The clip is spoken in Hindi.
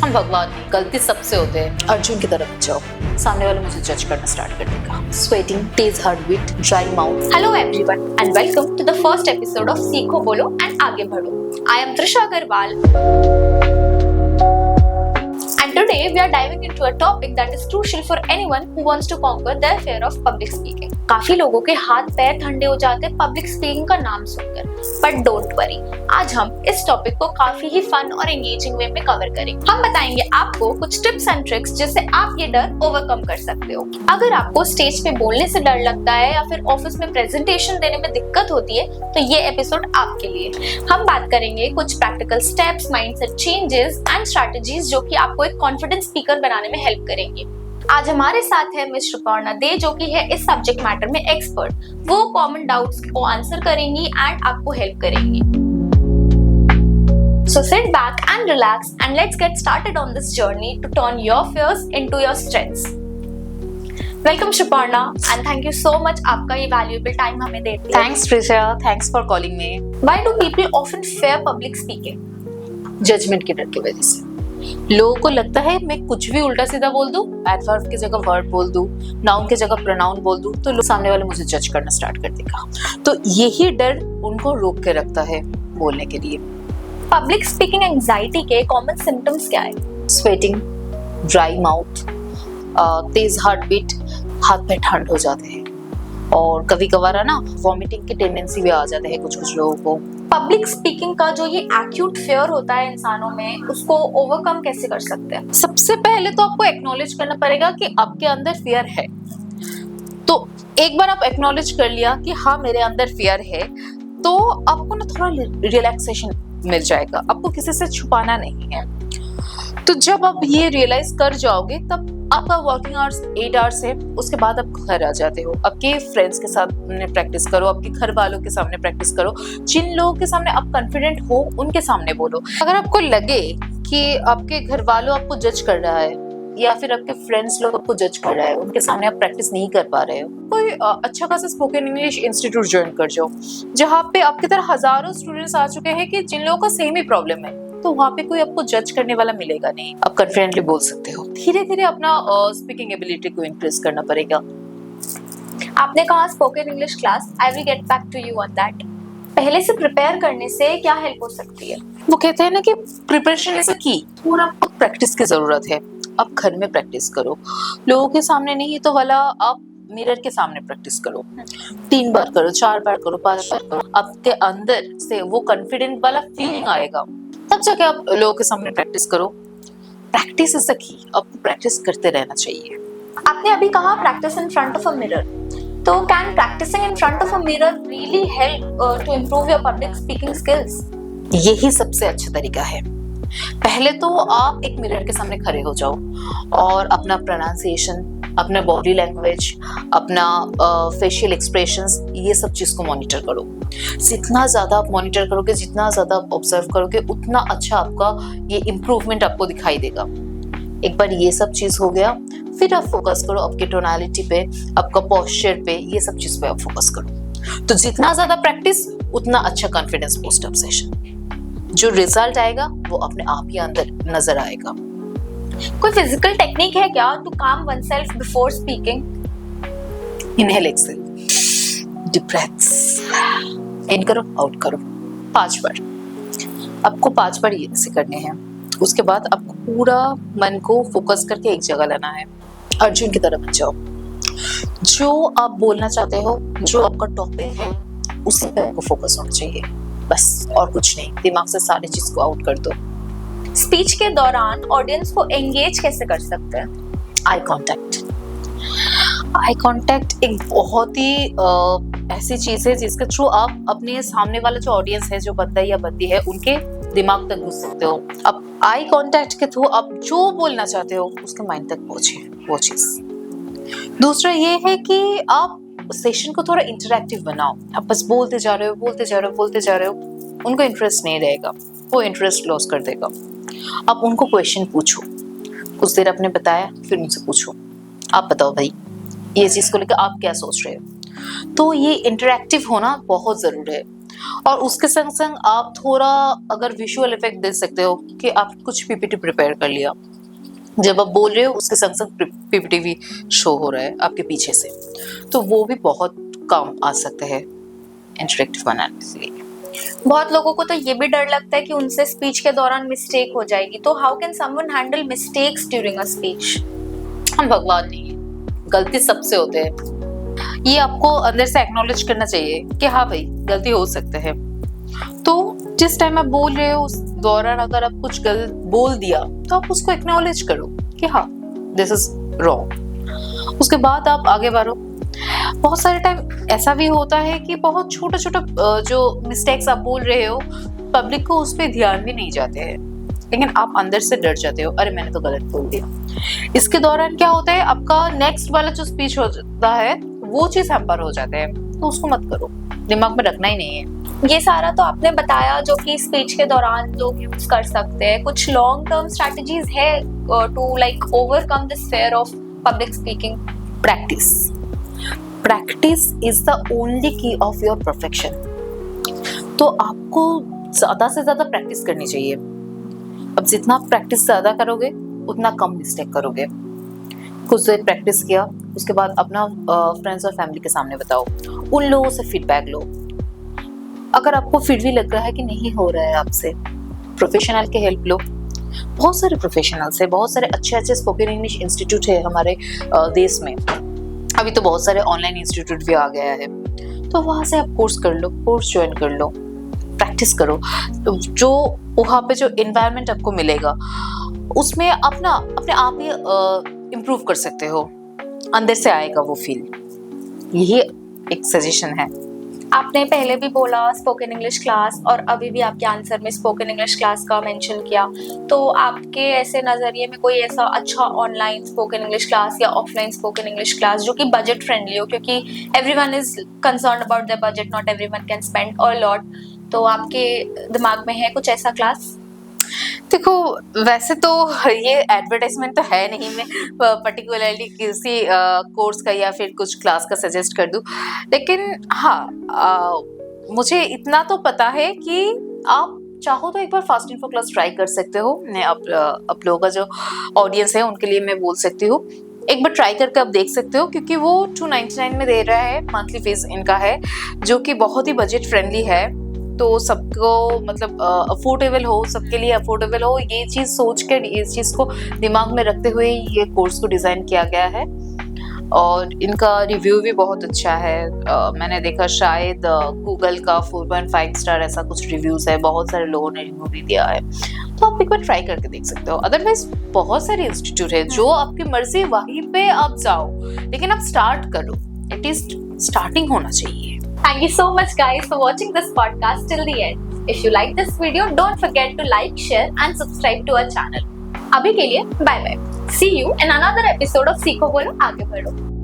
हम भगवान नहीं, गलती सबसे होते हैं। अर्जुन की तरफ जाओ, सामने वाला मुझे जज करना स्टार्ट कर देगा। स्वेटिंग, तेज heart beat, dry mouth. Hello everyone and welcome to the first episode of सीखो बोलो and आगे बढ़ो. I am Trisha Agarwal and today we are diving into a topic that is crucial for anyone who wants to conquer their fear of public speaking. काफी लोगों के हाथ पैर ठंडे हो जाते हैं पब्लिक स्पीकिंग का नाम सुनकर, बट डोंट वरी, आज हम इस टॉपिक को काफी ही फन और एंगेजिंग वे में कवर करेंगे। हम बताएंगे आपको कुछ टिप्स एंड ट्रिक्स जिससे आप ये डर ओवरकम कर सकते हो। अगर आपको स्टेज पे बोलने से डर लगता है या फिर ऑफिस में प्रेजेंटेशन देने में दिक्कत होती है तो ये एपिसोड आपके लिए। हम बात करेंगे कुछ practical steps, mindset changes and strategies जो कि आपको एक कॉन्फिडेंट स्पीकर बनाने में हेल्प करेंगे। आज हमारे साथ है मिस सुपर्णा दे जो कि है इस सब्जेक्ट मैटर में एक्सपर्ट। वो कॉमन डाउट्स को आंसर करेंगी एंड आपको हेल्प करेंगी। So sit back and relax and let's get started on this journey to turn your fears into your strengths. Welcome Suparna and thank you so much आपका ये valuable time हमें देते हैं। Thanks Trisha, thanks for calling me. Why do people often fear public speaking? Judgement के डर की वजह से लोगों को लगता है मैं कुछ भी उल्टा सीधा बोल दूं, एडवर्ब की जगह वर्ड बोल दूं, नाउन की जगह प्रोनाउन बोल दूं तो लोग सामने वाले मुझे जज करना स्टार्ट कर देगा। तो यही डर उनको रोक के रखता है बोलने के लिए। पब्लिक स्पीकिंग एंजाइटी के कॉमन सिम्टम्स क्या है? स्वेटिंग, ड्राई माउथ, तेज हार्ट बीट, हाथ पैर ठंड हो जाते हैं और कभी कभार ना वॉमिटिंग की टेंडेंसी भी आ जाते हैं कुछ लोगों को। पब्लिक स्पीकिंग का जो ये एक्यूट फियर होता है इंसानों में, उसको ओवरकम कैसे कर सकते हैं? सबसे पहले तो आपको एक्नॉलेज करना पड़ेगा कि आपके अंदर फियर है। तो एक बार आप एक्नॉलेज कर लिया कि हाँ मेरे अंदर फियर है तो आपको ना थोड़ा रिलैक्सेशन मिल जाएगा। आपको किसी से छुपाना नहीं है। तो जब आप ये रियलाइज कर जाओगे तब आपका वर्किंग आवर्स 8 आवर्स है, उसके बाद आप घर आ जाते हो। आपके फ्रेंड्स के साथ प्रैक्टिस करो, आपके घर वालों के सामने प्रैक्टिस करो। जिन लोगों के सामने आप कॉन्फिडेंट हो उनके सामने बोलो। अगर आपको लगे कि आपके घर वालों आपको जज कर रहा है या फिर आपके फ्रेंड्स लोग आपको जज कर रहा है, उनके सामने आप प्रैक्टिस नहीं कर पा रहे हो, कोई अच्छा खासा स्पोकन इंग्लिश इंस्टीट्यूट ज्वाइन कर जाओ जहाँ पे आपकी तरह हजारों स्टूडेंट्स आ चुके हैं कि जिन लोगों का सेम ही प्रॉब्लम है। तो वहाँ पे कोई आपको जज करने वाला मिलेगा नहीं, आप कॉन्फिडेंटली बोल सकते हो। धीरे धीरे अपना स्पीकिंग एबिलिटी को इंक्रीज करना पड़ेगा। आपने कहा spoken English class, I will get back to you on that. पहले से प्रिपेयर करने से क्या हेल्प हो सकती है? वो कहते हैं ना कि प्रिपरेशन इज की, पूरा प्रैक्टिस की जरूरत है। आप घर में प्रैक्टिस करो, लोगों के सामने नहीं तो वाला आप मिरर के सामने प्रैक्टिस करो। 3 बार करो, 4 बार करो, 5 बार करो। आपके अंदर से वो कॉन्फिडेंट वाला फीलिंग आएगा, तब जाके आप लोगों के सामने प्रैक्टिस करो। प्रैक्टिस इज द की, आपको प्रैक्टिस करते रहना चाहिए। आपने अभी कहा practice in front of a mirror, तो can practicing in front of a mirror really help to improve your public speaking skills? यही सबसे अच्छा तरीका है। पहले तो आप एक मिरर के सामने खड़े हो जाओ और अपना प्रोनाउंसिएशन, अपना बॉडी लैंग्वेज, अपना फेशियल एक्सप्रेशंस, ये सब चीज को मॉनिटर करो। जितना ज्यादा आप मॉनिटर करोगे, जितना ज्यादा आप ऑब्जर्व करोगे, उतना अच्छा आपका ये इम्प्रूवमेंट आपको दिखाई देगा। एक बार ये सब चीज हो गया, फिर आप फोकस करो आपकी टोनालिटी पे, आपका पोस्चर पे, ये सब चीज पे आप फोकस करो। तो जितना ज्यादा प्रैक्टिस उतना अच्छा कॉन्फिडेंस बूस्ट अप सेशन। जो रिजल्ट आएगा वो अपने आप ही अंदर नजर आएगा। कोई फिजिकल टेक्निक है क्या to calm oneself before speaking? Inhale, exhale, deep breaths, in करो, आउट करो 5 बार। आपको 5 बार ये से करने हैं। उसके बाद आपको पूरा मन को फोकस करके एक जगह लाना है। अर्जुन की तरफ जाओ। जो आप बोलना चाहते हो, जो आपका टॉपिक है, उसी पे आपको फोकस होना चाहिए, बस और कुछ नहीं। दिमाग से सारी चीज को आउट कर दो। स्पीच के दौरान ऑडियंस को एंगेज कैसे कर सकते हैं? Eye contact. आई कांटेक्ट एक बहुत ही ऐसी चीज है जिसके थ्रू आप अपने सामने वाला जो ऑडियंस है, जो बंदा या बंदी है, उनके दिमाग तक घुस सकते हो। अब आई कांटेक्ट के थ्रू आप जो बोलना चाहते हो उसके माइंड तक पहुंचे वो चीज। दूसरा ये है कि आप सेशन को थोड़ा इंटरैक्टिव बनाओ। आप बस बोलते जा रहे हो, बोलते जा रहे हो, बोलते जा रहे हो, उनको इंटरेस्ट नहीं रहेगा, वो इंटरेस्ट लॉस कर देगा। आप उनको क्वेश्चन पूछो। कुछ देर आपने बताया, फिर उनसे पूछो, आप बताओ भाई ये चीज को लेकर आप क्या सोच रहे हो। तो ये इंटरैक्टिव होना बहुत जरूरी है। और उसके संग संग आप थोड़ा अगर विजुअल इफेक्ट दे सकते हो कि आप कुछ पीपीटी प्रिपेयर कर लिया, जब आप बोल रहे हो उसके संग संग पीपीटी भी शो हो रहा है आपके पीछे से, तो वो भी बहुत काम आ सकते हैं इंटरेक्टिव बनाने के लिए। बहुत लोगों को तो ये भी डर लगता है कि उनसे स्पीच के दौरान मिस्टेक हो जाएगी, तो how can someone handle mistakes during a speech? हम भगवान नहीं है, गलती सबसे होते हैं। ये आपको अंदर से एक्नॉलेज करना चाहिए कि हाँ भाई गलती हो सकते हैं। तो जिस टाइम आप बोल रहे हो उस दौरान अगर आप कुछ गलत बोल दिया तो आप उसको एक्नॉलेज करो कि हाँ दिस इज रॉन्ग। उसके बाद आप आगे बढ़ो। बहुत सारे टाइम ऐसा भी होता है कि बहुत छोटा छोटा जो मिस्टेक्स आप बोल रहे हो पब्लिक को उस पर ध्यान भी नहीं जाते हैं, लेकिन आप अंदर से डर जाते हो, अरे मैंने तो गलत बोल दिया। इसके दौरान क्या होता है, आपका नेक्स्ट वाला जो स्पीच होता है वो चीज हैम्पर हो जाते हैं, तो उसको मत करो, दिमाग में रखना ही नहीं है। ये सारा तो आपने बताया जो कि स्पीच के दौरान लोग यूज कर सकते हैं। कुछ लॉन्ग टर्म स्ट्रेटजीज है to like overcome this fear of public speaking? Practice is the only key of your perfection. तो आपको ज्यादा से ज्यादा प्रैक्टिस करनी चाहिए। अब जितना आप प्रैक्टिस ज्यादा करोगे उतना कम मिस्टेक करोगे। कुछ देर प्रैक्टिस किया, उसके बाद अपना फ्रेंड्स और फैमिली के सामने बताओ, उन लोगों से फीडबैक लो। अगर आपको फिर भी लग रहा है कि नहीं हो रहा है आपसे, प्रोफेशनल की हेल्प लो। बहुत सारे प्रोफेशनल्स है, बहुत सारे अच्छे अच्छे स्पोकन इंग्लिश इंस्टीट्यूट है हमारे देश में। अभी तो बहुत सारे ऑनलाइन इंस्टीट्यूट भी आ गया है, तो वहाँ से आप कोर्स कर लो, कोर्स ज्वाइन कर लो, प्रैक्टिस करो। तो जो वहाँ पे जो एनवायरनमेंट आपको मिलेगा उसमें आप ना अपने आप ही इम्प्रूव कर सकते हो, अंदर से आएगा वो फील। यही एक सजेशन है। आपने पहले भी बोला स्पोकन इंग्लिश क्लास, और अभी भी आपके आंसर में स्पोकन इंग्लिश क्लास का मेंशन किया, तो आपके ऐसे नजरिए में कोई ऐसा अच्छा ऑनलाइन स्पोकन इंग्लिश क्लास या ऑफलाइन स्पोकन इंग्लिश क्लास जो कि बजट फ्रेंडली हो, क्योंकि everyone is concerned about their budget, not everyone can spend a lot, तो आपके दिमाग में है कुछ ऐसा क्लास? देखो वैसे तो ये एडवर्टाइजमेंट तो है नहीं मैं पर्टिकुलरली किसी कोर्स का या फिर कुछ क्लास का सजेस्ट कर दूं, लेकिन हाँ मुझे इतना तो पता है कि आप चाहो तो एक बार फास्ट इन्फो क्लास ट्राई कर सकते हो। मैं आप लोगों का जो ऑडियंस है उनके लिए मैं बोल सकती हूँ, एक बार ट्राई करके आप देख सकते हो, क्योंकि वो 299 में दे रहा है, मंथली फीस इनका है, जो कि बहुत ही बजट फ्रेंडली है। तो सबको मतलब अफोर्डेबल हो, सबके लिए अफोर्डेबल हो, ये चीज़ सोच कर, इस चीज़ को दिमाग में रखते हुए ये कोर्स को डिज़ाइन किया गया है। और इनका रिव्यू भी बहुत अच्छा है। मैंने देखा शायद गूगल का 4.5 स्टार ऐसा कुछ रिव्यूज़ है, बहुत सारे लोगों ने रिव्यू भी दिया है, तो आप एक बार ट्राई करके देख सकते हो। अदरवाइज बहुत सारे इंस्टीट्यूट है, जो आपकी मर्जी वहीं पे आप जाओ, लेकिन आप स्टार्ट करो, एटलीस्ट स्टार्टिंग होना चाहिए। Thank you so much guys for watching this podcast till the end. If you like this video, don't forget to like, share and subscribe to our channel. अभी के लिए bye bye. See you in another episode of सीखो बोलो आगे बढ़ो.